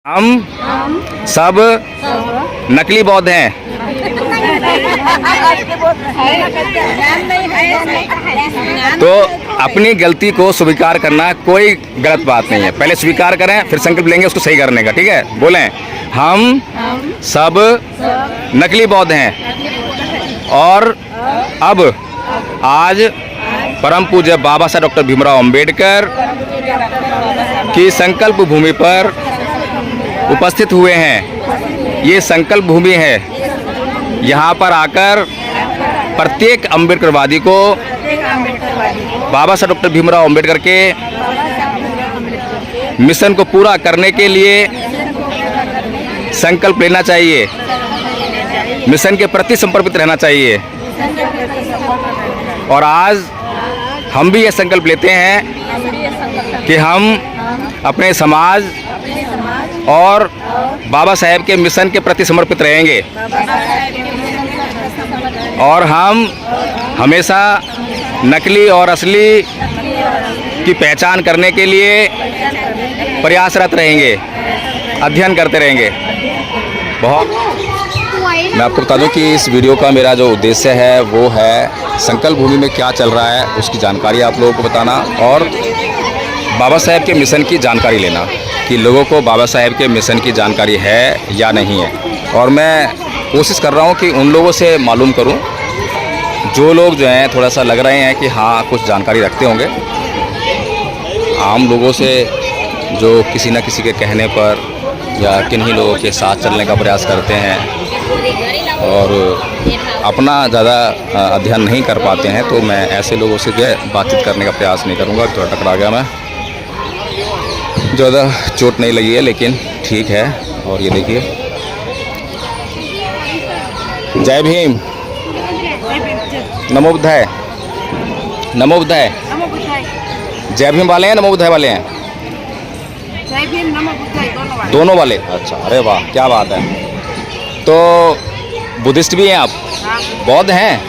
हम सब नकली बौद्ध हैं। तो अपनी गलती को स्वीकार करना कोई गलत बात नहीं है। पहले स्वीकार करें, फिर संकल्प लेंगे उसको सही करने का। ठीक है, बोलें हम सब नकली बौद्ध हैं और अब आज परम पूज्य बाबा साहब डॉक्टर भीमराव अंबेडकर की संकल्प भूमि पर उपस्थित हुए हैं। ये संकल्प भूमि है। यहाँ पर आकर प्रत्येक अम्बेडकरवादी को बाबा साहब डॉक्टर भीमराव अंबेडकर के मिशन को पूरा करने के लिए संकल्प लेना चाहिए, मिशन के प्रति समर्पित रहना चाहिए। और आज हम भी ये संकल्प लेते हैं कि हम अपने समाज और बाबा साहेब के मिशन के प्रति समर्पित रहेंगे और हम हमेशा नकली और असली की पहचान करने के लिए प्रयासरत रहेंगे, अध्ययन करते रहेंगे। मैं आपको बता दूं कि इस वीडियो का मेरा जो उद्देश्य है वो है संकल्प भूमि में क्या चल रहा है उसकी जानकारी आप लोगों को बताना और बाबा साहेब के मिशन की जानकारी लेना कि लोगों को बाबा साहेब के मिशन की जानकारी है या नहीं है। और मैं कोशिश कर रहा हूँ कि उन लोगों से मालूम करूँ जो लोग जो हैं थोड़ा सा लग रहे हैं कि हाँ कुछ जानकारी रखते होंगे। आम लोगों से जो किसी न किसी के कहने पर या किन्हीं लोगों के साथ चलने का प्रयास करते हैं और अपना ज़्यादा अध्ययन नहीं कर पाते हैं, तो मैं ऐसे लोगों से जो है बातचीत करने का प्रयास नहीं करूँगा। थोड़ा टकरा गया मैं, ज़्यादा चोट नहीं लगी है लेकिन ठीक है। और ये देखिए, जय भीम, नमो बुद्धाय, नमो बुद्धाय। जय भीम वाले हैं, नमो बुद्धाय वाले हैं? जय भीम नमो बुद्धाय दोनों वाले। अच्छा, अरे वाह क्या बात है। तो बुद्धिस्ट भी हैं आप? हाँ। बौद्ध हैं?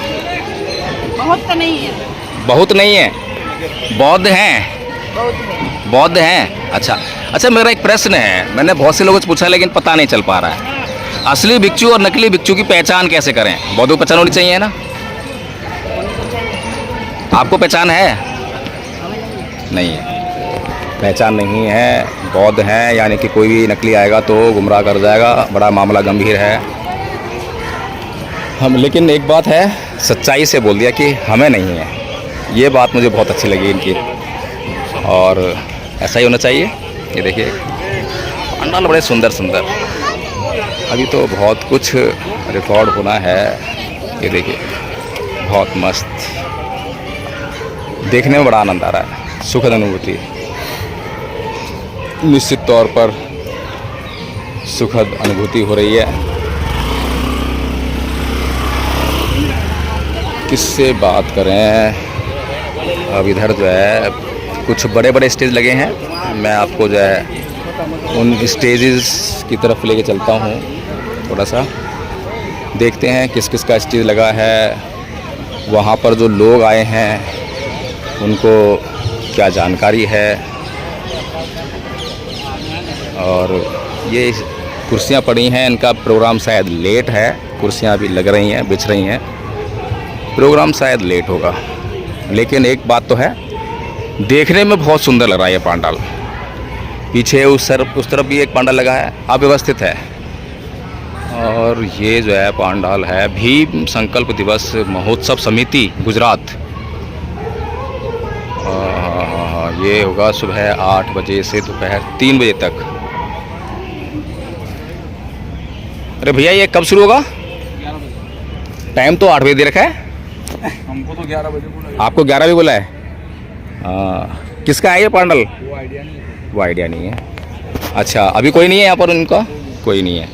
बहुत तो नहीं है, बहुत नहीं है, बौद्ध हैं, बौद्ध हैं। अच्छा, मेरा एक प्रश्न है, मैंने बहुत से लोगों से पूछा लेकिन पता नहीं चल पा रहा है। असली भिक्षु और नकली भिक्षु की पहचान कैसे करें? बौद्धों की पहचान होनी चाहिए ना? आपको पहचान है? नहीं है, पहचान नहीं है। बौद्ध हैं यानी कि कोई भी नकली आएगा तो गुमराह कर जाएगा। बड़ा मामला गंभीर है। हम लेकिन एक बात है, सच्चाई से बोल दिया कि हमें नहीं है। ये बात मुझे बहुत अच्छी लगी इनकी और ऐसा ही होना चाहिए। ये देखिए पंडाल बड़े सुंदर सुंदर, अभी तो बहुत कुछ रिकॉर्ड होना है। ये देखिए बहुत मस्त, देखने में बड़ा आनंद आ रहा है, सुखद अनुभूति। निश्चित तौर पर सुखद अनुभूति हो रही है। किससे बात करें? अब इधर जो है कुछ बड़े बड़े स्टेज लगे हैं। मैं आपको जो है उन स्टेजेस की तरफ लेके चलता हूँ। थोड़ा सा देखते हैं किस किस का स्टेज लगा है, वहाँ पर जो लोग आए हैं उनको क्या जानकारी है। और ये कुर्सियाँ पड़ी हैं, इनका प्रोग्राम शायद लेट है। कुर्सियाँ अभी लग रही हैं, बिछ रही हैं, प्रोग्राम शायद लेट होगा। लेकिन एक बात तो है, देखने में बहुत सुंदर लग रहा है ये पंडाल। पीछे उस तरफ भी एक पंडाल लगा है, अव्यवस्थित है। और ये जो है पंडाल है भीम संकल्प दिवस महोत्सव समिति गुजरात। ये होगा सुबह 8 बजे से दोपहर 3 बजे तक। अरे भैया ये कब शुरू होगा? टाइम तो 8 बजे दे रखा है। हमको तो 11 बजे बोला। आपको 11 बजे बोला है? किसका है ये पंडाल? वो आइडिया नहीं है। अच्छा, अभी कोई नहीं है यहाँ पर? उनका कोई नहीं है।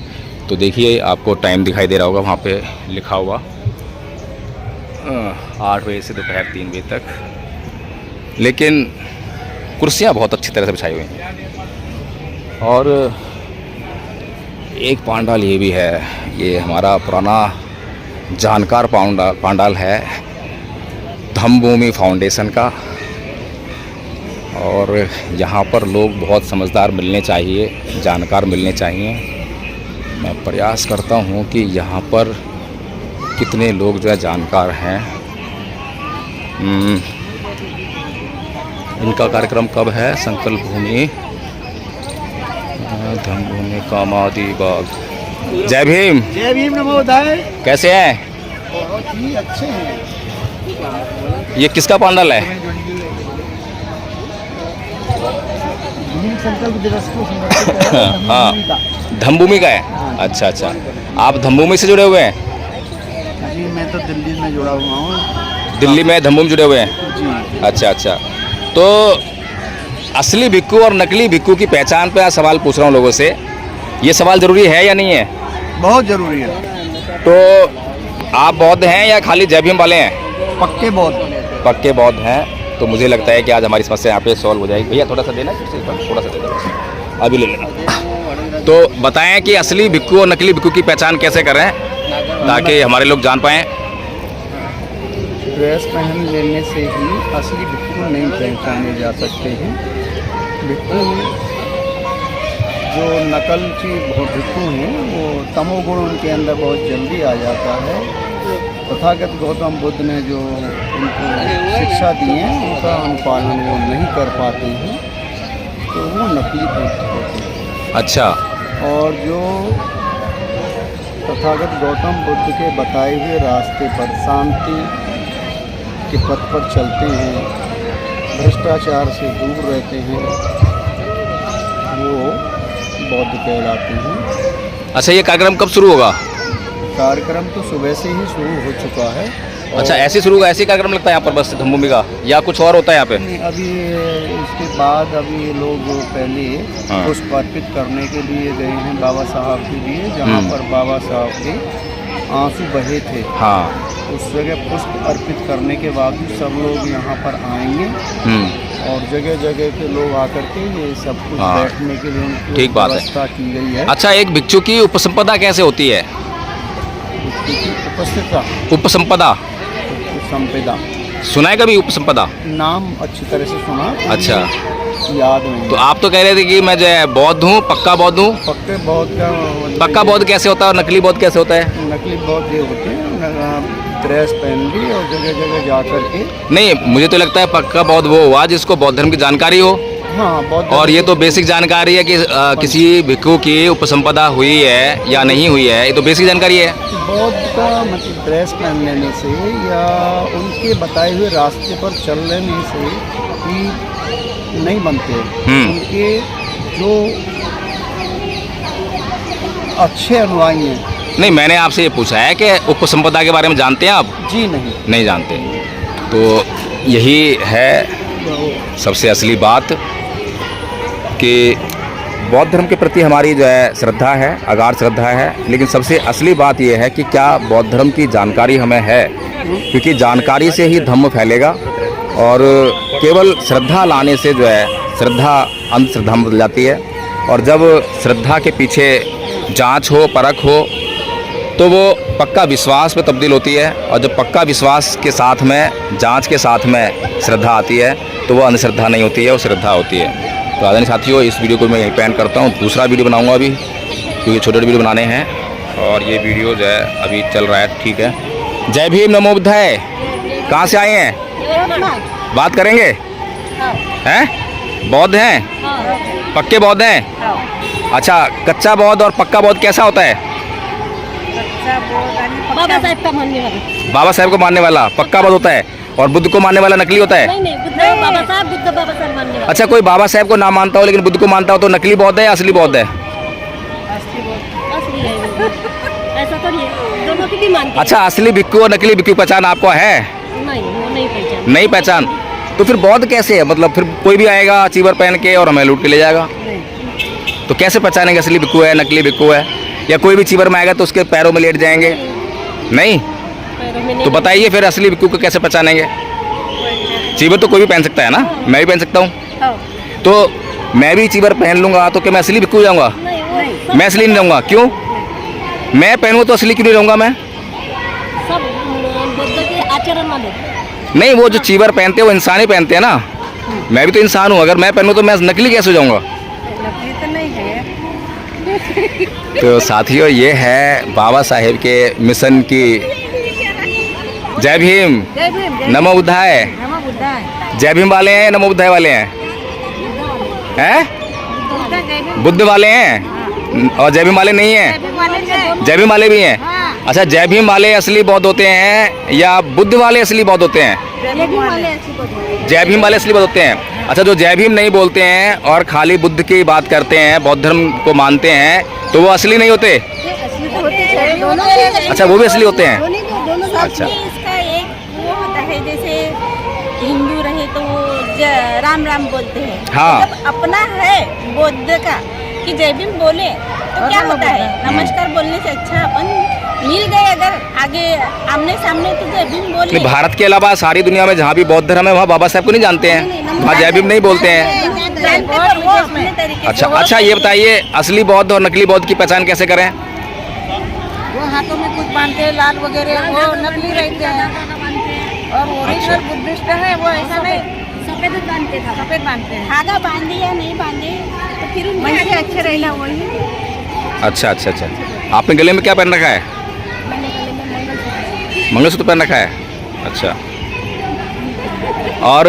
तो देखिए आपको टाइम दिखाई दे रहा होगा, वहाँ पे लिखा हुआ 8 बजे से दोपहर 3 बजे तक। लेकिन कुर्सियाँ बहुत अच्छी तरह से बिछाई हुई हैं। और एक पंडाल ये भी है, ये हमारा पुराना जानकार पंडाल है धम्मभूमि फाउंडेशन का। और यहाँ पर लोग बहुत समझदार मिलने चाहिए, जानकार मिलने चाहिए। मैं प्रयास करता हूँ कि यहाँ पर कितने लोग जो है जानकार हैं। इनका कार्यक्रम कब है? संकल्प भूमि, धम्मभूमि, कामादि बाग। जय भीम। जय भीम, नमोदय। कैसे हैं? बहुत ही अच्छे हैं। ये किसका पंडाल है? भीम संकल्प दिवस को समर्पित है। हाँ, धम्मभूमि का है। अच्छा अच्छा, आप धम्मभूमि से जुड़े हुए हैं? जी, मैं तो दिल्ली में जुड़ा हुआ हूँ। दिल्ली में धम्मभूमि जुड़े हुए हैं? जी। अच्छा अच्छा, तो असली भिक्खू और नकली भिक्खू की पहचान पे आज सवाल पूछ रहा हूँ लोगों से। ये सवाल ज़रूरी है या नहीं है? बहुत ज़रूरी है। तो आप बौद्ध हैं या खाली जय भीम वाले हैं? पक्के बौद्ध। पक्के बौद्ध हैं। तो मुझे लगता है कि आज हमारी समस्या यहाँ पे सॉल्व हो जाएगी। भैया थोड़ा सा देना, थोड़ा सा दे दो, अभी ले लेना। तो बताएं कि असली भिक्खू और नकली भिक्खू की पहचान कैसे करें ताकि हमारे लोग जान पाएँ। ड्रेस पहन लेने से ही असली भिक्खू नहीं पहचाने जा सकते हैं। भिक्खू जो नकलची भिक्खू हैं वो तमोगुण उनके अंदर बहुत जल्दी आ जाता है। तथागत गौतम बुद्ध ने जो उनको शिक्षा दी है उनका अनुपालन वो नहीं कर पाते हैं, तो वो नकली बुद्ध होते हैं। अच्छा। और जो तथागत गौतम बुद्ध के बताए हुए रास्ते पर शांति के पथ पर चलते हैं, भ्रष्टाचार से दूर रहते हैं, वो बौद्ध कहलाते हैं। अच्छा, ये कार्यक्रम कब शुरू होगा? कार्यक्रम तो सुबह से ही शुरू हो चुका है। अच्छा, ऐसे शुरू होगा? ऐसे ही कार्यक्रम लगता है यहाँ पर बस धम्मभूमि का, या कुछ और होता है यहाँ पे? नहीं, अभी इसके बाद अभी लोग पहले पुष्प अर्पित करने के लिए गए हैं बाबा साहब के लिए, जहाँ पर बाबा साहब के आंसू बहे थे। हाँ। उस जगह पुष्प अर्पित करने के बाद सब लोग यहाँ पर आएंगे और जगह जगह के लोग आकर के ये सब कुछ बैठने के लिए उनकी ठीक बात है, व्यवस्था की गई है। अच्छा, एक भिक्षु की उपसंपदा कैसे होती है? उपस्थिता, उपसंपदा संपदा सुना है कभी? उपसंपदा नाम अच्छी तरह से सुना। अच्छा, याद नहीं। तो आप तो कह रहे थे कि मैं जो है बौद्ध हूँ, पक्का बौद्ध हूँ। पक्के बौद्ध का पक्का बौद्ध कैसे होता है और नकली बौद्ध कैसे होता है? नकली बौद्ध ये होते हैं ड्रेस पहन ली और जगह जगह जा कर के। नहीं, मुझे तो लगता है पक्का बौद्ध वो हुआ जिसको बौद्ध धर्म की जानकारी हो। हाँ, बौद्ध। और ये तो बेसिक जानकारी है कि किसी भिक्षु की उपसंपदा हुई है या नहीं हुई है, ये तो बेसिक जानकारी है। बौद्ध का मतलब ड्रेस पहन लेने से या उनके बताए हुए रास्ते पर चल लेने से ही नहीं बनते। उनके जो अच्छे अनुयायी हैं। नहीं, मैंने आपसे ये पूछा है कि उपसंपदा के बारे में जानते हैं आप? जी नहीं जानते। तो यही है सबसे असली बात कि बौद्ध धर्म के प्रति हमारी जो है श्रद्धा है, अगाध श्रद्धा है, लेकिन सबसे असली बात यह है कि क्या बौद्ध धर्म की जानकारी हमें है, क्योंकि जानकारी से ही धम्म फैलेगा और केवल श्रद्धा लाने से जो है श्रद्धा अंधश्रद्धा में बदल जाती है। और जब श्रद्धा के पीछे जांच हो, परख हो, तो वो पक्का विश्वास में तब्दील होती है। और जब पक्का विश्वास के साथ में, जांच के साथ में श्रद्धा आती है तो वो अंधश्रद्धा नहीं होती है, वो श्रद्धा होती है। तो आदरणीय साथियों, इस वीडियो को मैं यहीं पे एंड करता हूँ। दूसरा वीडियो बनाऊँगा अभी, क्योंकि छोटे वीडियो बनाने हैं और ये वीडियो जो है अभी चल रहा है। ठीक है, जय भीम, नमो बुद्धाय। कहाँ से आए हैं? बात करेंगे? हैं? बौद्ध हैं? पक्के बौद्ध हैं? अच्छा, कच्चा बौद्ध और पक्का बौद्ध कैसा होता है? बाबा साहब का मानने वाला। बाबा साहब को मानने वाला पक्का बौद्ध होता है और बुद्ध को मानने वाला नकली होता है? नहीं, बुद्ध बाबा साहब, बुद्ध बाबा साहब मानने वाला। अच्छा, कोई बाबा साहब को ना मानता हो लेकिन बुद्ध को मानता हो तो नकली बौद्ध है या असली बौद्ध है? असली है, ऐसा थोड़ी है, दोनों की भी मानते हैं। अच्छा, असली भिक्खु और नकली भिक्खु पहचान आपको है? नहीं, वो नहीं पहचान। नहीं पहचान? तो फिर बौद्ध कैसे है? मतलब फिर कोई भी आएगा चीवर पहन के और हमें लूट के ले जाएगा, तो कैसे पहचानेंगे असली भिक्खु है, नकली भिक्खु है? या कोई भी चीवर में आएगा तो उसके पैरों में लेट जाएंगे? नहीं। तो बताइए फिर असली भिक्खु को कैसे पहचानेंगे? चीवर तो कोई भी पहन सकता है ना, मैं भी पहन सकता हूँ। तो मैं भी चीवर पहन लूँगा तो क्या मैं असली भिक्खु हो जाऊँगा? मैं असली नहीं रहूँगा। क्यों? मैं पहनूँ तो असली क्यों नहीं रहूँगा मैं? सब बुद्ध के आचरण वाले। नहीं, वो जो चीवर पहनते हैं वो इंसान ही पहनते हैं ना, मैं भी तो इंसान हूँ, अगर मैं पहनूँ तो मैं नकली कैसे हो जाऊँगा? नकली तो नहीं है। तो साथियों, ये है बाबा साहेब के मिशन की। जय भीम, जय भीम, नमो बुद्धाय। नमो बुद्धाय। जय भीम वाले हैं, नमो बुद्धाय वाले हैं? बुद्धा जय भीम। बुद्ध वाले हैं और जय भीम वाले नहीं हैं? जय भीम वाले हैं। जय भीम वाले भी हैं। हाँ। अच्छा, जय भीम वाले असली बौद्ध होते हैं या बुद्ध वाले असली बौद्ध होते हैं? जय भीम वाले अच्छी बात है। जय भीम वाले असली बौद्ध होते हैं। अच्छा, जो जय भीम नहीं बोलते हैं और खाली बुद्ध की बात करते हैं, बौद्ध धर्म को मानते हैं, तो वो असली नहीं होते? असली तो होते हैं, दोनों के। अच्छा, वो भी असली होते हैं। दोनों अच्छा। इसका एक वो होता है, जैसे हिंदू रहे तो वो राम राम बोलते हैं। हाँ। जब अपना है बौद्ध का कि जय भीम बोले तो क्या होता है, नमस्कार बोलने से अच्छा अपन मिल गए अगर आगे आमने सामने तो जय भीम बोले। नहीं, भारत के अलावा सारी दुनिया में जहाँ भी बौद्ध धर्म है वहाँ बाबा साहब को नहीं जानते हैं, वहाँ जय भीम नहीं बोलते हैं। जानते पर वो अपने तरीके से। अच्छा अच्छा, ये बताइए असली बौद्ध और नकली बौद्ध की पहचान कैसे करें? वो हाथों में कुछ बांधते हैं लाल वगैरह, वो नकली रहते हैं। और ओरिजिनल बुद्धिस्ट है वो ऐसा नहीं, सफेद बांधते था। सफेद बांधते हैं। धागा बांधे या नहीं बांधे तो फिर उनके मन आगे से अच्छे रहना वही। अच्छा अच्छा अच्छा, आपने गले में क्या पहन रखा है? मैंने गले में मंगलसूत्र। मंगलसूत्र पहन रखा है। अच्छा, और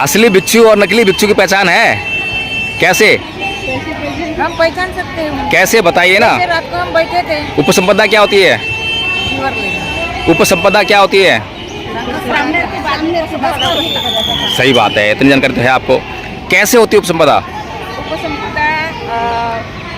असली भिक्षु और नकली भिक्षु की पहचान है कैसे? हम पहचान सकते हैं। कैसे बताइए ना। जैसे रात को हम बैठे थे, उपसंपदा क्या होती है? फीवर लेगा। उपसंपदा क्या होती है? सामने के बाद सही बात है, इतनी जानकारी तो है आपको। कैसे होती है उपसंपदा? उपसंपदा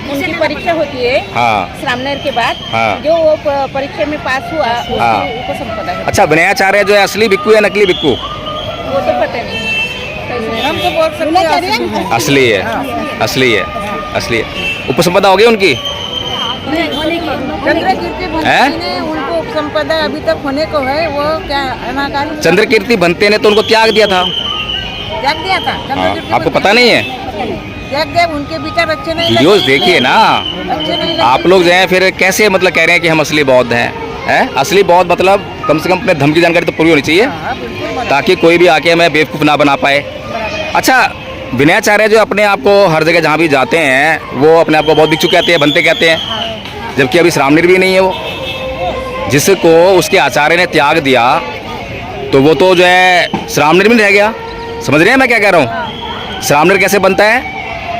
उनकी परीक्षा होती है हाँ श्रामनेर के बाद। हाँ। जो वो परीक्षा में पास हुआ उसको हाँ। उपसंपदा है। अच्छा, विनयाचार्य जो है असली भिक्षु या नकली भिक्षु? वो तो पता नहीं, हम तो बोल सकते हैं असली है, असली है, असली है। उपसंपदा हो गई उनकी? चंद्रकीर्ति हैं? भंते ने उनको उपसंपदा अभी तक होने को है। वो क्या अनाकारी चंद्रकीर्ति भंते ने तो उनको त्याग दिया था। त्याग दिया था। हाँ, चंद्रकीर्ति आपको भंते पता नहीं है? त्याग दिया, उनके विचार अच्छे नहीं वीडियोस लगे। देखिए ना। अच्छे नहीं लगे। आप लोग जो है फिर कैसे मतलब कह रहे हैं कि हम असली बौद्ध हैं? असली बौद्ध मतलब कम से कम अपने धर्म की जानकारी तो पूरी होनी चाहिए, हाँ, बिल्कुल बराबर। ताकि कोई भी आके हमें बेवकूफ़ ना बना पाए। अच्छा, विनयाचार्य जो अपने आप को हर जगह जहाँ भी जाते हैं वो अपने आप को बौद्ध भिक्षु कहते हैं, भंते कहते हैं, जबकि अभी श्रामनेर भी नहीं है वो। जिसको उसके आचार्य ने त्याग दिया तो वो तो जो है श्रामनेर में रह गया। समझ रहे हैं मैं क्या कह रहा हूँ? श्रामनेर कैसे बनता है?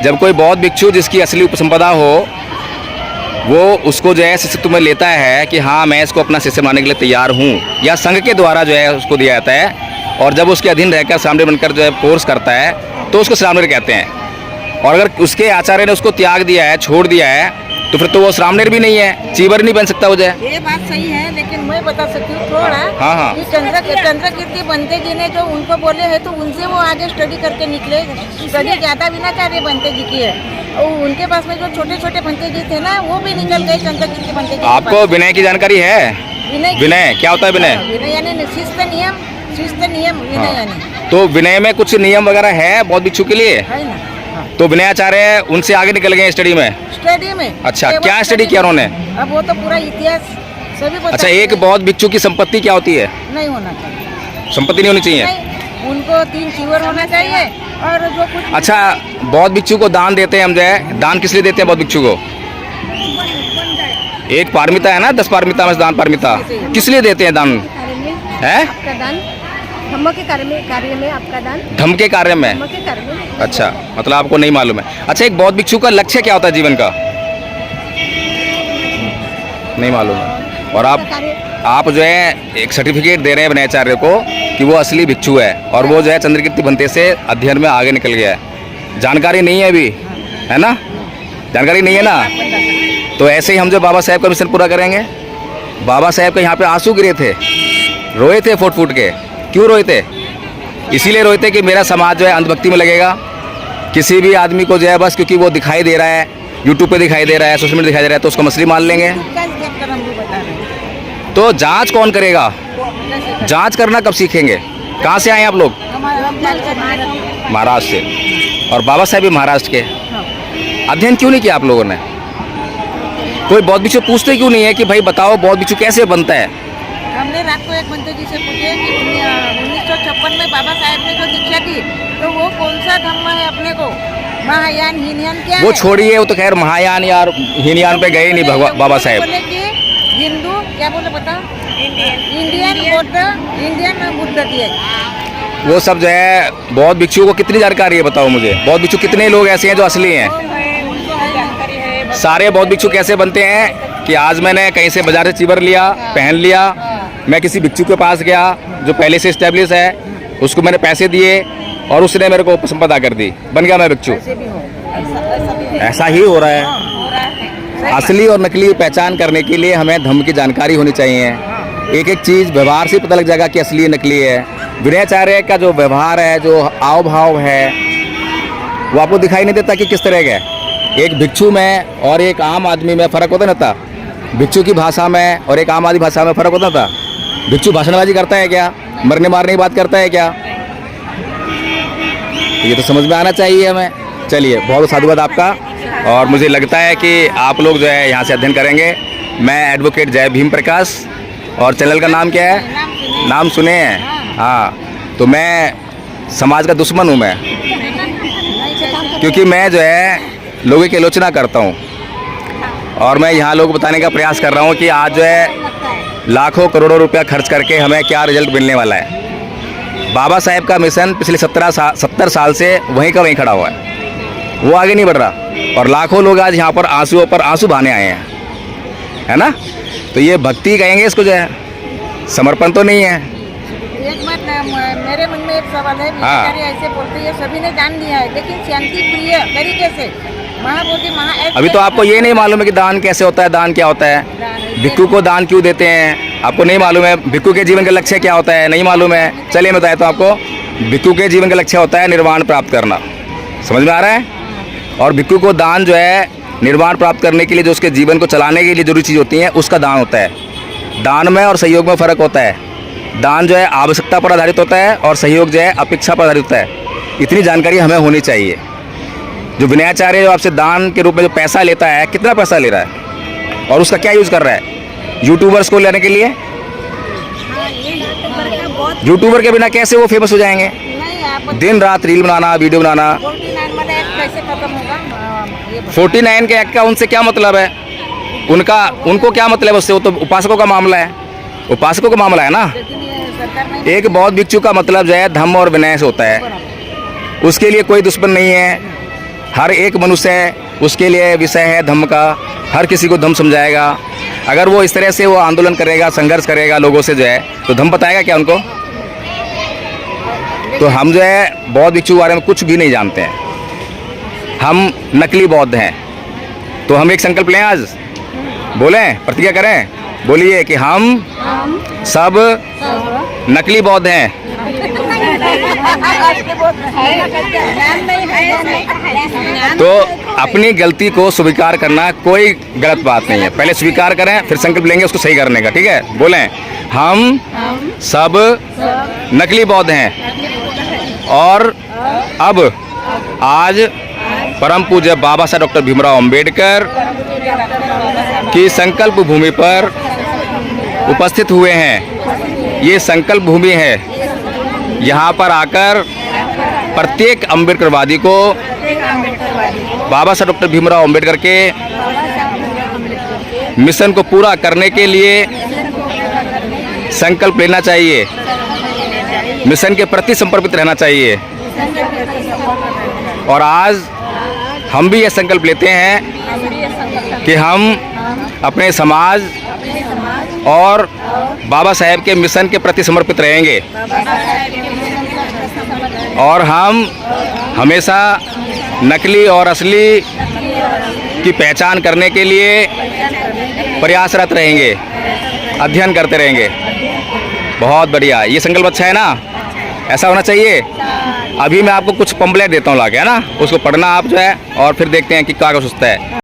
जब कोई बौद्ध भिक्षु जिसकी असली उपसंपदा हो वो उसको जो है शिष्यत्व में लेता है कि हाँ मैं इसको अपना शिष्य मानने के लिए तैयार हूँ, या संघ के द्वारा जो है उसको दिया जाता है, और जब उसके अधीन रहकर श्रामनेर बनकर जो है कोर्स करता है तो उसको श्रामनेर कहते हैं। और अगर उसके आचार्य ने उसको त्याग दिया है, छोड़ दिया है, तो फिर तो वो श्रामनेर भी नहीं है, चीवर नहीं बन सकता वो जो है। ये बात सही है, लेकिन मैं बता सकती हूँ थोड़ा। हाँ, हाँ। कि चंद्रकीर्ति भंते जी ने जो उनको बोले हैं तो उनसे वो आगे स्टडी करके निकले। स्टडी ज्यादा विनयाचार्य भंते जी की है, और उनके पास में जो छोटे छोटे भंते जी थे ना वो भी निकल गए चंद्रकीर्ति भंते जी। आपको विनय की जानकारी है? विनय क्या होता है? विनय विनय यानी शिस्त नियम विनय यानी। तो विनय में कुछ नियम वगैरह है बौद्ध भिक्षु के लिए? है ना। तो विनयाचार्य उनसे आगे निकल गए स्टडी में? स्टडी में। अच्छा, केवल क्या स्टडी किया उन्होंने? अब वो तो पूरा इतिहास सभी पता अच्छा, है। एक बौद्ध भिक्षु की संपत्ति क्या होती है? नहीं होना चाहिए। संपत्ति नहीं होनी चाहिए? नहीं, उनको 3 चीवर होना चाहिए। और जो कुछ अच्छा, बौद्ध भिक्षु को दान देते हैं हम जो है, दान किस लिए देते हैं बौद्ध भिक्षु को? एक पारमिता है ना, 10 पारमिता में से दान पारमिता, किस लिए देते हैं दान? कार्य में है आपका दान, धम्म के कार्य में आपका दान, धर्म के कार्य में? धम्म के कार्य में। अच्छा, मतलब आपको नहीं मालूम है। अच्छा, एक बौद्ध भिक्षु का लक्ष्य क्या होता है जीवन का? नहीं मालूम है। और आप जो है एक सर्टिफिकेट दे रहे हैं विनयाचार्य को कि वो असली भिक्षु है, और वो जो है चंद्रकीर्ति भंते से अध्ययन में आगे निकल गया है। जानकारी नहीं है अभी, है ना? जानकारी नहीं है ना? तो ऐसे ही हम जो बाबा साहेब का मिशन पूरा करेंगे। बाबा साहेब के यहाँ पे आंसू गिरे थे, रोए थे फूट फूट के। क्यों रोए थे? इसीलिए रोए थे कि मेरा समाज जो है अंधभक्ति में लगेगा। किसी भी आदमी को जो है बस क्योंकि वो दिखाई दे रहा है, यूट्यूब पे दिखाई दे रहा है, सोशल मीडिया दिखाई दे रहा है, तो उसको मछली मान लेंगे। देखकर हम भी बता रहे हैं। तो जांच कौन करेगा? जांच करना कब सीखेंगे? कहाँ से आए हैं आप लोग? महाराष्ट्र से। और बाबा साहेब भी महाराष्ट्र के। अध्ययन क्यों नहीं किया आप लोगों ने? कोई बौद्ध भिक्षु पूछते क्यों नहीं है कि भाई बताओ बौद्ध भिक्षु कैसे बनता है? हमने रात को एक मंत्री जी से पूछे कि 1956 में बाबा साहेब ने जो दीक्षा दी तो वो कौन सा धर्म है अपने को, महायान हीनयान क्या वो है? छोड़िए, वो तो खैर महायान या हीनयान पे गए नहीं बाबा साहेब। बोले कि हिंदू क्या बोले बताओ, इंडियन बुद्ध दिए। वो सब जो है बौद्ध भिक्षुओं को कितनी जानकारी है बताओ मुझे। बौद्ध भिक्षु कितने लोग ऐसे हैं जो असली हैं? सारे बौद्ध भिक्षु कैसे बनते हैं कि आज मैंने कहीं से बाजार से चीवर लिया, पहन लिया, मैं किसी भिक्षु के पास गया जो पहले से इस्टेब्लिश है, उसको मैंने पैसे दिए और उसने मेरे को संपदा कर दी, बन गया मैं भिक्षु। ऐसा ही हो रहा है। असली और नकली पहचान करने के लिए हमें धर्म की जानकारी होनी चाहिए। एक एक चीज़ व्यवहार से पता लग जाएगा कि असली नकली है। विनयाचार्य का जो व्यवहार है, जो आव भाव है, वो आपको दिखाई नहीं देता कि किस तरह का है। एक भिक्षु में और एक आम आदमी में फ़र्क होता ना था। भिक्षु की भाषा में और एक आम आदमी भाषा में फ़र्क होता था। भिक्षु भाषणबाजी करता है क्या? मरने मारने की बात करता है क्या? ये तो समझ में आना चाहिए हमें। चलिए, बहुत साधुवाद आपका। और मुझे लगता है कि आप लोग जो है यहाँ से अध्ययन करेंगे। मैं एडवोकेट जय भीम प्रकाश, और चैनल का नाम क्या है? नाम सुने हैं? हाँ, तो मैं समाज का दुश्मन हूँ मैं, क्योंकि मैं जो है लोगों की आलोचना करता हूँ। और मैं यहाँ लोगों को बताने का प्रयास कर रहा हूँ कि आज जो है लाखों करोड़ों रुपया खर्च करके हमें क्या रिजल्ट मिलने वाला है। बाबा साहेब का मिशन पिछले 70 साल से वहीं का वहीं खड़ा हुआ है, वो आगे नहीं बढ़ रहा। और लाखों लोग आज यहाँ पर आंसुओं पर आंसू बहाने आए हैं, है ना? तो ये भक्ति कहेंगे इसको, जो है समर्पण तो नहीं है। एक बात मेरे मन में एक सवाल है। विचारी ऐसे बोलते हैं, सभी ने जान लिया है, लेकिन शांति प्रिय तरीके से महाबोधि अभी तो आपको ये नहीं मालूम है कि दान कैसे होता है, दान क्या होता है, भिक्षु को दान क्यों देते हैं, आपको नहीं मालूम है। भिक्षु के जीवन का लक्ष्य क्या होता है, नहीं मालूम है। चलिए मैं बताता हूँ आपको। भिक्षु के जीवन का लक्ष्य होता है निर्वाण प्राप्त करना, समझ में आ रहा है? और भिक्षु को दान जो है निर्वाण प्राप्त करने के लिए, जो उसके जीवन को चलाने के लिए जरूरी चीज़ होती है, उसका दान होता है। दान में और सहयोग में फ़र्क होता है। दान जो है आवश्यकता पर आधारित होता है और सहयोग जो है अपेक्षा पर आधारित होता है। इतनी जानकारी हमें होनी चाहिए। जो विनयाचार्य जो आपसे दान के रूप में जो पैसा लेता है, कितना पैसा ले रहा है और उसका क्या यूज़ कर रहा है? यूट्यूबर्स को लेने के लिए। यूट्यूबर के बिना कैसे वो फेमस हो जाएंगे? दिन रात रील बनाना, वीडियो बनाना। 49 के एक्ट का उनसे क्या मतलब है? उनको क्या मतलब है उससे? वो तो उपासकों का मामला है, उपासकों का मामला है ना। एक बौद्ध भिक्षु का मतलब जो है धम्म और विनय से होता है। उसके लिए कोई दुश्मन नहीं है। हर एक मनुष्य है, उसके लिए विषय है धम्म का। हर किसी को धम्म समझाएगा। अगर वो इस तरह से वो आंदोलन करेगा, संघर्ष करेगा लोगों से जो है, तो धम्म बताएगा क्या उनको? तो हम जो है बौद्ध भिक्षु के बारे में कुछ भी नहीं जानते हैं। हम नकली बौद्ध हैं। तो हम एक संकल्प लें, आज बोलें, प्रतिज्ञा करें, बोलिए कि हम सब नकली बौद्ध हैं। तो अपनी गलती को स्वीकार करना कोई गलत बात नहीं है। पहले स्वीकार करें, फिर संकल्प लेंगे उसको सही करने का, ठीक है? बोलें, हम सब नकली बौद्ध हैं। और अब आज परम पूज्य बाबा साहब डॉक्टर भीमराव अंबेडकर की संकल्प भूमि पर उपस्थित हुए हैं। ये संकल्प भूमि है। यहाँ पर आकर प्रत्येक अम्बेडकरवादी को बाबा साहब डॉक्टर भीमराव अंबेडकर के मिशन को पूरा करने के लिए संकल्प लेना चाहिए। मिशन के प्रति समर्पित रहना चाहिए। और आज हम भी ये संकल्प लेते हैं कि हम अपने समाज और बाबा साहेब के मिशन के प्रति समर्पित रहेंगे। और हम हमेशा नकली और असली की पहचान करने के लिए प्रयासरत रहेंगे, अध्ययन करते रहेंगे। बहुत बढ़िया, ये संकल्प अच्छा है ना? ऐसा होना चाहिए। अभी मैं आपको कुछ पंपलेट देता हूँ लाके, है ना? उसको पढ़ना आप जो है, और फिर देखते हैं कि क्या कुछ है।